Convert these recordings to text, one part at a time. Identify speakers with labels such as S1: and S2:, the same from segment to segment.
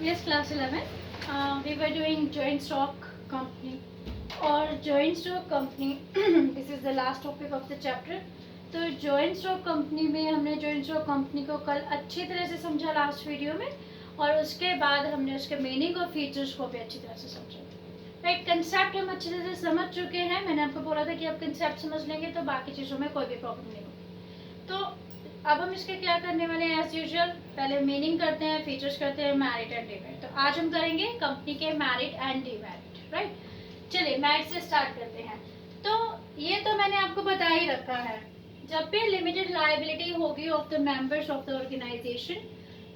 S1: Yes, class 11. We were doing joint stock company और joint stock company. This is the last topic of the chapter. तो joint stock company में हमने joint stock company को कल अच्छी तरह से समझा लास्ट वीडियो में, और उसके बाद हमने उसके मीनिंग और फीचर्स को भी अच्छी तरह से समझा. राइट, कंसेप्ट हम अच्छी तरह से समझ चुके हैं. मैंने आपको बोला था कि आप कंसेप्ट समझ लेंगे तो बाकी चीज़ों में कोई भी प्रॉब्लम नहीं होगी. तो अब हम इसके क्या करने वाले हैं, एज यूजुअल पहले मीनिंग करते हैं, फीचर्स करते हैं, मैरिट एंड डिमेरिट. तो आज हम करेंगे कंपनी के मैरिट एंड डिमेरिट. राइट, चलिए मैरिट से स्टार्ट करते हैं. तो ये तो मैंने आपको बता ही रखा है, जब भी लिमिटेड लायबिलिटी होगी of the members of the organisation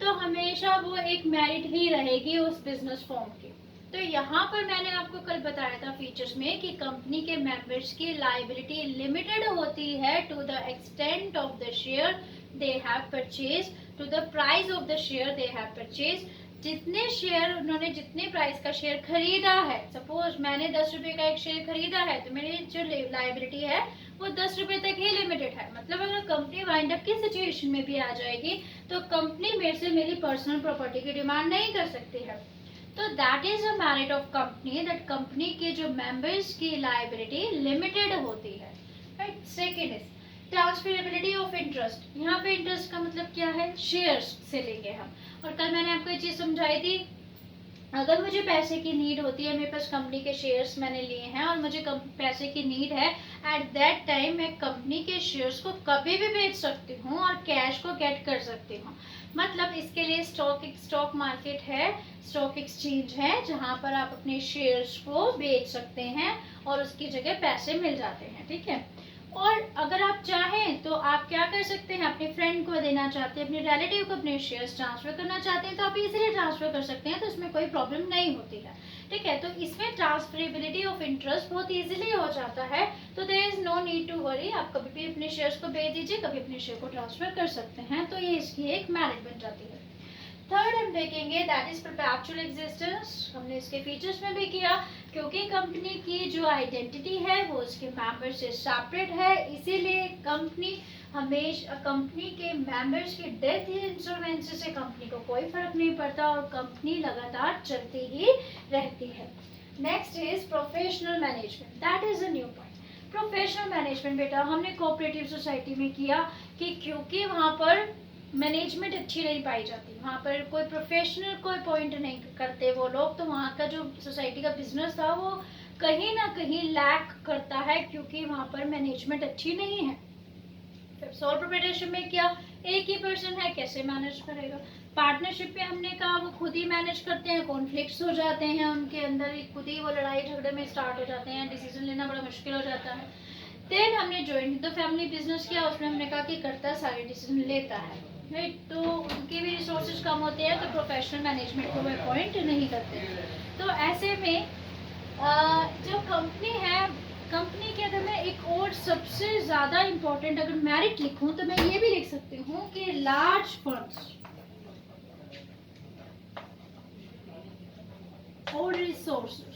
S1: तो हमेशा वो एक मैरिट ही रहेगी उस बिजनेस फॉर्म की. तो यहाँ पर मैंने आपको कल बताया था फीचर्स में कि कंपनी के मेंबर्स की लायबिलिटी लिमिटेड होती है to the extent of the share they have purchased, to the price of the share they have purchased. जितने शेयर उन्होंने जितने प्राइस का शेयर खरीदा है, सपोज मैंने 10 रुपए का एक शेयर खरीदा है तो मेरी जो लायबिलिटी है वो 10 रुपए तक ही लिमिटेड है. मतलब अगर कंपनी वाइंड अप की सिचुएशन में भी आ जाएगी तो कंपनी मेरे से मेरी पर्सनल प्रॉपर्टी की डिमांड नहीं कर सकती है. तो that is a merit of company, that company के जो मेंबर्स की लायबिलिटी लिमिटेड होती है. Right, second is transferability of interest. यहाँ पे इंटरेस्ट का मतलब क्या है, शेयर्स से लेंगे हम. और कल मैंने आपको ये चीज समझाई थी, अगर मुझे पैसे की नीड होती है, मेरे पास कंपनी के शेयर्स मैंने लिए हैं और मुझे पैसे की नीड है, एट दैट टाइम मैं कंपनी के शेयर्स को कभी भी बेच सकती हूँ और कैश को गेट कर सकती हूँ. मतलब इसके लिए स्टॉक मार्केट है, स्टॉक एक्सचेंज है, जहाँ पर आप अपने शेयर्स को बेच सकते हैं और उसकी जगह पैसे मिल जाते हैं. ठीक है, और अगर आप चाहें तो आप क्या कर सकते हैं, अपने फ्रेंड को देना चाहते हैं, अपने रिलेटिव को अपने शेयर्स ट्रांसफर करना चाहते हैं तो आप इजीली ट्रांसफर कर सकते हैं, तो इसमें कोई प्रॉब्लम नहीं होती है. ठीक है, तो इसमें ट्रांसफरेबिलिटी ऑफ इंटरेस्ट बहुत इजीली हो जाता है. तो there is no need to worry, आप कभी भी अपने शेयर्स को बेच दीजिए, कभी अपने शेयर को ट्रांसफर कर सकते हैं. तो ये इसकी एक मेरिट बन जाती है. थर्ड हम देखेंगे दैट इज परपेचुअल एग्जिस्टेंस. हमने इसके फीचर्स में भी किया, क्योंकि कंपनी की जो आइडेंटिटी है वो उसके मेंबर से सेपरेट है, इसीलिए कंपनी के मेंबर्स की डेथ या इंसॉल्वेंसी से कंपनी को कोई फर्क नहीं पड़ता और कंपनी लगातार चलती ही रहती है. Next is professional management. That is a new point. Professional management बेटा हमने कोऑपरेटिव सोसाइटी में किया कि क्योंकि वहां पर मैनेजमेंट अच्छी नहीं पाई जाती, वहाँ पर कोई प्रोफेशनल कोई पॉइंट नहीं करते वो लोग, तो वहाँ का जो सोसाइटी का बिजनेस था वो कहीं ना कहीं लैक करता है क्योंकि वहाँ पर मैनेजमेंट अच्छी नहीं है. फिर सोल प्रोप्राइटरशिप में क्या, एक ही पर्सन है, कैसे मैनेज करेगा. पार्टनरशिप पे हमने कहा वो खुद ही मैनेज करते हैं, कॉन्फ्लिक्ट्स हो जाते हैं उनके अंदर ही, खुद ही वो लड़ाई झगड़े में स्टार्ट हो जाते हैं, डिसीजन लेना बड़ा मुश्किल हो जाता है. देन हमने ज्वाइंट द फैमिली बिजनेस किया, उसमें हमने कहा कि करता सारे डिसीजन लेता है. राइट, तो उनके भी रिसोर्सेज कम होते हैं तो प्रोफेशनल मैनेजमेंट को वो अपॉइंट नहीं करते. तो ऐसे में जो कंपनी है, कंपनी के अगर मैं एक और सबसे ज़्यादा इम्पोर्टेंट अगर मेरिट लिखूं तो मैं ये भी लिख सकती हूँ कि लार्ज फंड्स और रिसोर्सेज.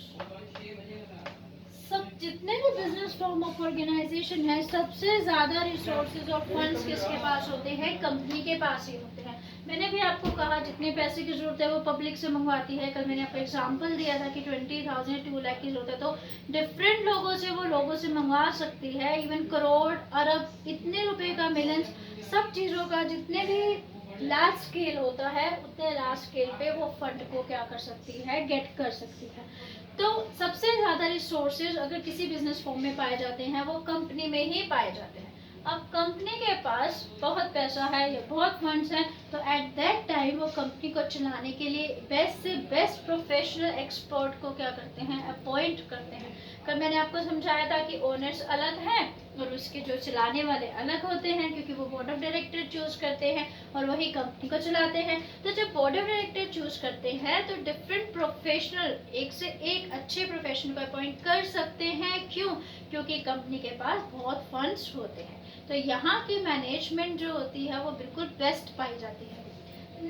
S1: सब जितने भी बिजनेस फॉर्म ऑफ ऑर्गेनाइजेशन है, सबसे ज्यादा रिसोर्सेज और फंड्स किसके पास होते हैं, कंपनी के पास ही होते हैं. मैंने भी आपको कहा जितने पैसे की जरूरत है वो पब्लिक से मंगवाती है. कल मैंने आपको एग्जांपल दिया था कि 20,000 2 लाख की जरूरत है तो डिफरेंट लोगों से वो लोगों से मंगवा सकती है. इवन करोड़ अरब इतने रुपए का मिलियंस सब चीजों का जितने भी लार्ज स्केल होता है उतने लार्ज स्केल पे वो फंड को क्या कर सकती है, गेट कर सकती है. तो सबसे ज्यादा रिसोर्सेज अगर किसी बिजनेस फॉर्म में पाए जाते हैं वो कंपनी में ही पाए जाते हैं. अब कंपनी के पास बहुत पैसा है या बहुत फंड्स हैं तो एट दैट टाइम वो कंपनी को चलाने के लिए बेस्ट से बेस्ट प्रोफेशनल एक्सपर्ट को क्या करते हैं, अपॉइंट करते हैं. कल मैंने आपको समझाया था कि ओनर्स अलग हैं और उसके जो चलाने वाले अलग होते हैं, क्योंकि वो बोर्ड ऑफ डायरेक्टर चूज करते हैं और वही कंपनी को चलाते हैं. तो जब बोर्ड ऑफ डायरेक्टर चूज करते हैं तो डिफरेंट प्रोफेशनल एक से एक अच्छे प्रोफेशनल को अपॉइंट कर सकते हैं. क्यों, क्योंकि कंपनी के पास बहुत फंड्स होते हैं. तो यहाँ की मैनेजमेंट जो होती है वो बिल्कुल बेस्ट पाई जाती है.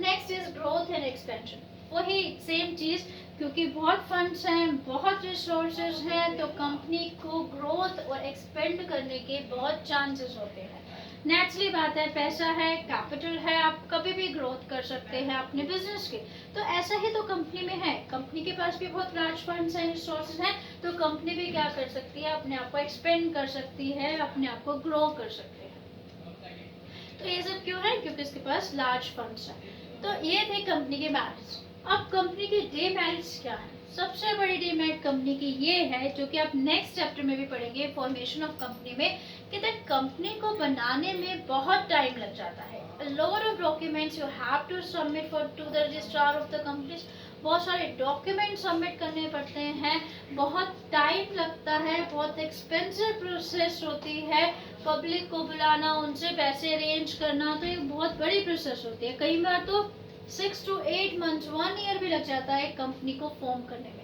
S1: Next is growth and expansion. वही सेम चीज, क्योंकि बहुत फंड्स हैं, बहुत रिसोर्सेज हैं, तो कंपनी को ग्रोथ और एक्सपेंड करने के बहुत चांसेस होते हैं. नेचुरली बात है, पैसा है, कैपिटल है, आप कभी भी ग्रोथ कर सकते हैं अपने बिजनेस के। तो ऐसा ही तो कंपनी में है, कंपनी के पास भी बहुत लार्ज फंड्स हैं, रिसोर्सेज हैं, तो कंपनी भी क्या कर सकती है, अपने आप को एक्सपेंड कर सकती है, अपने आप को ग्रो कर सकते हैं। तो ये सब क्यों है, क्योंकि इसके पास लार्ज फंड्स हैं। तो ये थे कंपनी के मेरिट्स। अब कंपनी के डीमेरिट्स क्या है। सबसे बड़ी डीमेरिट कंपनी की ये है, जो कि आप नेक्स्ट चैप्टर में भी पढ़ेंगे फॉर्मेशन ऑफ कंपनी में, कि दैट कंपनी को बनाने में बहुत टाइम लग जाता है। A lot of documents you have to submit for to the registrar of the companies। बहुत सारे डॉक्यूमेंट सबमिट करने पड़ते हैं, बहुत टाइम लगता है, बहुत एक्सपेंसिव प्रोसेस होती है, पब्लिक को बुलाना, उनसे पैसे अरेंज करना, तो ये बहुत बड़ी प्रोसेस होती है। कई बार तो 6 to 8 months 1 year भी लग जाता है कंपनी को फॉर्म करने में।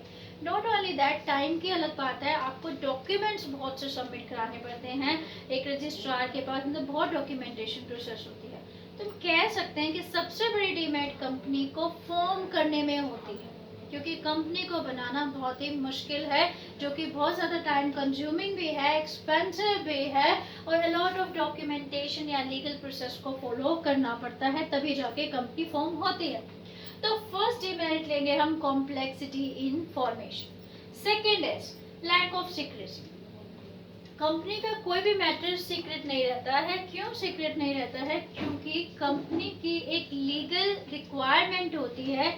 S1: नॉट ओनली दैट, टाइम की अलग बात है, आपको डॉक्यूमेंट्स बहुत से सबमिट कराने पड़ते हैं एक रजिस्ट्रार के पास, मतलब बहुत डॉक्यूमेंटेशन प्रोसेस होती है। तो हम कह सकते हैं कि सबसे बड़ी डीमेरिट कंपनी को फॉर्म करने में होती है, क्योंकि कंपनी को बनाना बहुत ही मुश्किल है, जो कि बहुत ज़्यादा टाइम कंज्यूमिंग भी है, एक्सपेंसिव भी है, और अलॉट ऑफ डॉक्यूमेंटेशन या लीगल प्रोसेस को फॉलो करना पड़ता है, तभी जाके कंपनी फॉर्म होती है। तो फर्स्ट डीमेरिट लेंगे हम, complexity in formation. Second is lack of secrecy. Company का कोई भी मैटर सीक्रेट नहीं रहता है। क्यों सीक्रेट नहीं रहता है, क्योंकि कंपनी की एक लीगल रिक्वायरमेंट होती है,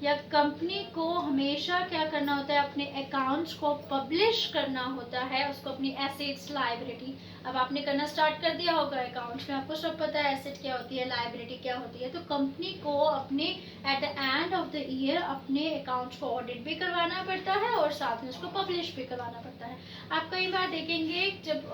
S1: या कंपनी को हमेशा क्या करना होता है, अपने अकाउंट्स को पब्लिश करना होता है, उसको अपनी एसेट्स, लायबिलिटी, अब आपने करना स्टार्ट कर दिया होगा अकाउंट्स में, आपको सब पता है एसेट क्या होती है, लायबिलिटी क्या होती है। तो कंपनी को अपने at the end of the year अपने अकाउंट्स को ऑडिट भी करवाना पड़ता है, और साथ में उसको पब्लिश भी करवाना पड़ता है। आप कई बार देखेंगे जब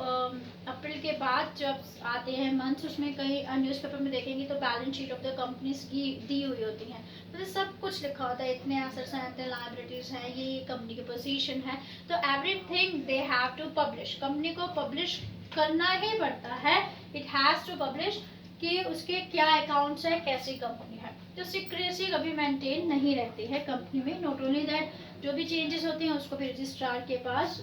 S1: अप्रैल के बाद जब आते हैं मंथ्स, उसमें कई न्यूज़पेपर में देखेंगे तो balance sheet of the companies की दी हुई होती है, तो सब कुछ लिखा होता है, इतने एसेट्स हैं, इतने लायबिलिटीज हैं, ये कंपनी की पोजीशन है। तो everything they have to publish, company को पब्लिश करना ही पड़ता है, इट हैज़ टू पब्लिश कि उसके क्या अकाउंट्स है, कैसी कंपनी है। तो सीक्रेसी कभी मेंटेन नहीं रहती है कंपनी में। नॉट ओनली दैट, जो भी चेंजेस होते हैं उसको भी रजिस्ट्रार के पास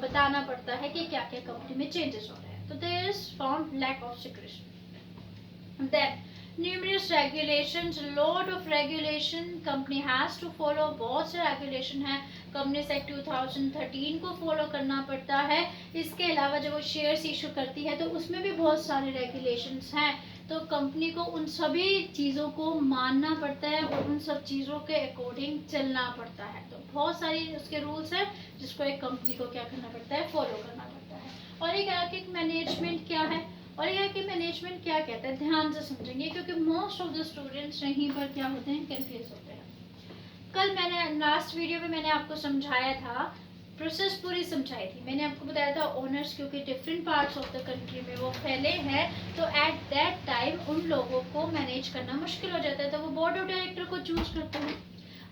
S1: बताना पड़ता है कि क्या क्या कंपनी में चेंजेस हो रहे हैं। तो there is found lack of secrecy. Then numerous regulations, lot of regulation company has to follow, बहुत से रेगुलेशन है, कंपनी एक्ट 2013 को फॉलो करना पड़ता है। इसके अलावा जब वो शेयर्स इशू करती है तो उसमें भी बहुत सारे रेगुलेशंस हैं, तो कंपनी को उन सभी चीज़ों को मानना पड़ता है और उन सब चीज़ों के अकॉर्डिंग चलना पड़ता है। तो बहुत सारी उसके रूल्स हैं जिसको एक कंपनी को क्या करना पड़ता है, फॉलो करना पड़ता है। और एक आर्थिक मैनेजमेंट क्या है, और यह कि मैनेजमेंट क्या कहता है, ध्यान से समझेंगे, क्योंकि मोस्ट ऑफ द स्टूडेंट्स यहीं पर क्या होते हैं, कंफ्यूज होते हैं। कल मैंने लास्ट वीडियो में मैंने आपको समझाया था, प्रोसेस पूरी समझाई थी, मैंने आपको बताया था ओनर्स क्योंकि different parts of the country में वो फैले हैं, तो एट दैट टाइम उन लोगों को मैनेज करना मुश्किल हो जाता है, तो वो बोर्ड ऑफ डायरेक्टर को चूज करते हैं।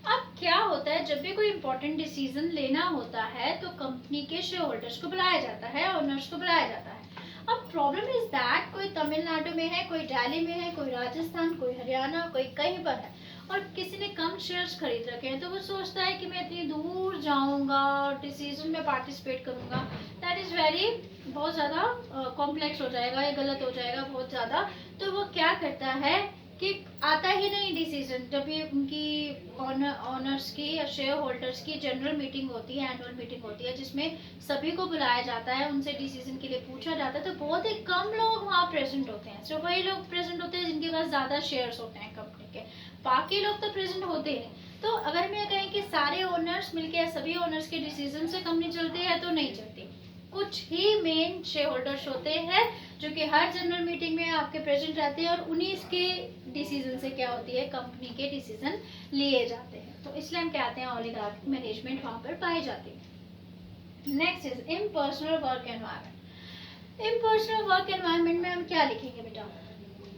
S1: अब क्या होता है, जब भी कोई इंपॉर्टेंट डिसीजन लेना होता है तो कंपनी के शेयर होल्डर्स को बुलाया जाता है, ओनर्स को बुलाया जाता है। अब प्रॉब्लम इज दैट, कोई तमिलनाडु में है, कोई दिल्ली में है, कोई राजस्थान, कोई हरियाणा, कोई कहीं पर है, और किसी ने कम शेयर्स खरीद रखे हैं, तो वो सोचता है कि मैं इतनी दूर जाऊंगा और डिसीजन में पार्टिसिपेट करूंगा, दैट इज़ वेरी बहुत ज़्यादा कॉम्प्लेक्स हो जाएगा, ये गलत हो जाएगा बहुत ज़्यादा। तो वो क्या करता है कि आता ही नहीं डिसीजन, जब भी उनकी ऑनर्स की या शेयर होल्डर्स की जनरल मीटिंग होती है, एनुअल मीटिंग होती है, जिसमें सभी को बुलाया जाता है, उनसे डिसीजन के लिए पूछा जाता है, तो बहुत ही कम लोग वहाँ प्रेजेंट होते हैं। सिर्फ वही लोग प्रेजेंट होते हैं जिनके पास ज़्यादा शेयर्स होते हैं कंपनी के, बाकी लोग तो प्रेजेंट होते हैं। तो अगर मैं कहें कि सारे ओनर्स मिलकर सभी ओनर्स के डिसीजन से कंपनी चलती है, तो नहीं चलती। कुछ ही मेन शेयर होल्डर्स होते हैं जो कि हर जनरल मीटिंग में आपके प्रेजेंट रहते हैं, और उन्हीं के डिसीजन से क्या होती है, कंपनी के डिसीजन लिए जाते हैं। तो इसलिए हम कहते हैं ओलिगार्की मैनेजमेंट वहाँ पर पाई जाती है। Next is impersonal work environment. Impersonal work environment में हम क्या लिखेंगे बेटा,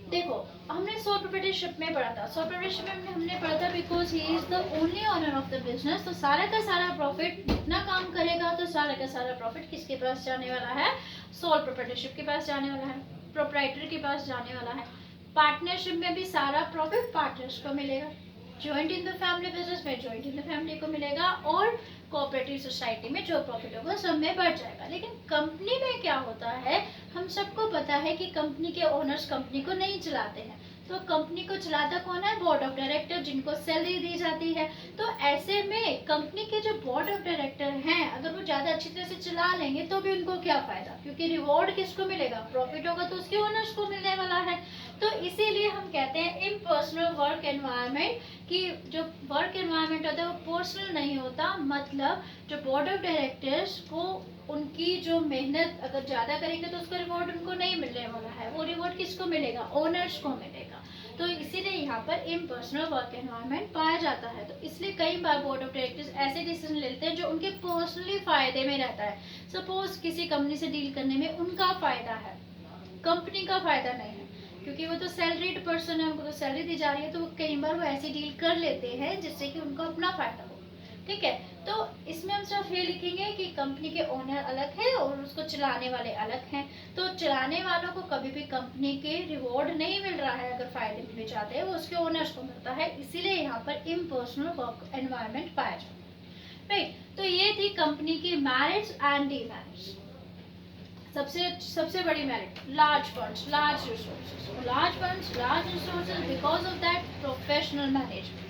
S1: देखो हमने सोल प्रोप्राइटरशिप में पढ़ा था, सोल प्रोप्राइटरशिप में हमने पढ़ा था because he is the only owner of the business, तो सारा का सारा प्रॉफिट जितना काम करेगा तो सारा का सारा प्रॉफिट किसके पास जाने वाला है, सोल प्रोप्राइटरशिप के पास जाने वाला है, प्रोप्राइटर के पास जाने वाला है। पार्टनरशिप में भी सारा प्रॉफिट पार्टनर्स को मिलेगा, joint in the family business में जॉइंट इन द फैमिली को मिलेगा, और कोऑपरेटिव सोसाइटी में जो प्रॉफिट होगा सब में बढ़ जाएगा। लेकिन कंपनी में क्या होता है, हम सबको पता है कि कंपनी के ओनर्स कंपनी को नहीं चलाते हैं, तो कंपनी को चलाता कौन है, बोर्ड ऑफ डायरेक्टर, जिनको सैलरी दी जाती है। तो ऐसे में कंपनी के जो बोर्ड ऑफ डायरेक्टर हैं, अगर वो ज़्यादा अच्छी तरह से चला लेंगे तो भी उनको क्या फ़ायदा, क्योंकि रिवॉर्ड किसको मिलेगा, प्रॉफिट होगा तो उसके ओनर्स को मिलने वाला है। तो इसीलिए हम कहते हैं इम्पर्सनल वर्क एनवायरनमेंट, कि जो वर्क एनवायरनमेंट होता है वो पर्सनल नहीं होता। मतलब जो बोर्ड ऑफ डायरेक्टर्स, वो उनकी जो मेहनत अगर ज़्यादा करेंगे तो उसका रिवॉर्ड उनको नहीं मिलने वाला है, वो रिवॉर्ड किसको मिलेगा, ओनर्स को मिलेगा। तो इसीलिए यहाँ पर इम्पर्सनल वर्क एनवायरनमेंट पाया जाता है। तो इसलिए कई बार बोर्ड ऑफ डायरेक्टर्स ऐसे डिसीजन लेते हैं जो उनके पर्सनली फ़ायदे में रहता है। सपोज किसी कंपनी से डील करने में उनका फ़ायदा है, कंपनी का फ़ायदा नहीं है, क्योंकि वो तो सैलरीड पर्सन है, उनको तो सैलरी दी जा रही है, तो वो कई बार वो ऐसी डील कर लेते हैं जिससे कि उनको अपना फ़ायदा हो। ठीक है, तो इसमें हम सिर्फ ये लिखेंगे कि कंपनी के ओनर अलग है और उसको चलाने वाले अलग हैं। तो चलाने वालों को कभी भी कंपनी के रिवॉर्ड नहीं मिल रहा है, अगर फायदे में जाते हैं वो उसके ओनर्स को मिलता है, इसीलिए यहाँ पर इम्पर्सनल वर्क एनवायरनमेंट पाया जाता है। राइट, तो ये थी कंपनी की मेरिट्स एंड डीमेरिट्स। सबसे बड़ी merit, large funds, large resources, large funds, large resources, because of that professional management,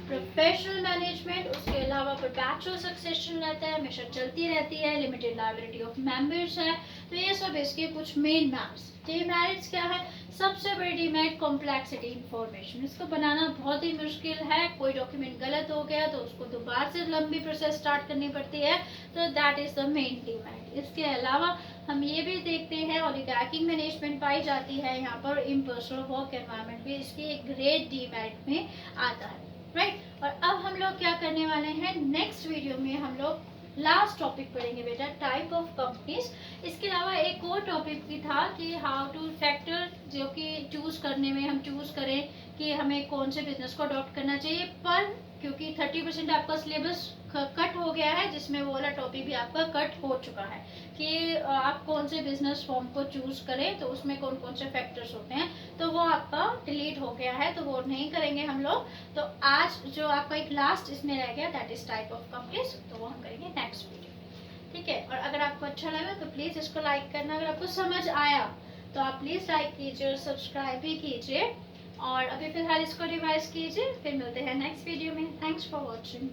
S1: professional management. उसके अलावा परपैचुअल सक्सेशन रहता है, हमेशा चलती रहती है, लिमिटेड लायबिलिटी ऑफ मेंबर्स है। तो ये सब इसके कुछ मेन मेरिट्स। डीमेरिट्स क्या है, सबसे बड़ी डीमेरिट कॉम्प्लेक्सिटी इंफॉर्मेशन, इसको बनाना बहुत ही मुश्किल है। कोई डॉक्यूमेंट गलत हो गया तो उसको दोबारा से लंबी प्रोसेस स्टार्ट करनी पड़ती है, तो that is the main demerit. इसके अलावा हम ये भी देखते हैं ओलिगार्किक मैनेजमेंट पाई जाती है यहाँ पर, इम्पर्सनल वर्क एनवायरनमेंट भी इसकी एक ग्रेट डीमेरिट में आता है। राइट, और अब हम लोग क्या करने वाले हैं, नेक्स्ट वीडियो में हम लोग लास्ट टॉपिक पढ़ेंगे बेटा, टाइप ऑफ कंपनीज। इसके अलावा एक और टॉपिक भी था कि हाउ टू फैक्टर, जो कि चूज करने में हम चूज करें कि हमें कौन से बिजनेस को अडॉप्ट करना चाहिए। पर क्योंकि 30% आपका सिलेबस कट हो गया है, जिसमें वो वाला टॉपिक भी आपका कट हो चुका है कि आप कौन से बिजनेस फॉर्म को चूज करें, तो उसमें कौन कौन से फैक्टर्स होते हैं, तो वो आपका डिलीट हो गया है, तो वो नहीं करेंगे हम लोग। तो आज जो आपका एक लास्ट इसमें रह गया, that is type of companies, तो वो हम करेंगे नेक्स्ट वीडियो। ठीक है, और अगर आपको अच्छा लगा तो प्लीज़ इसको लाइक करना, अगर आपको समझ आया तो आप प्लीज़ लाइक कीजिए और सब्सक्राइब भी कीजिए, और अभी फिलहाल इसको रिवाइज कीजिए। फिर मिलते हैं नेक्स्ट वीडियो में। Thanks for watching.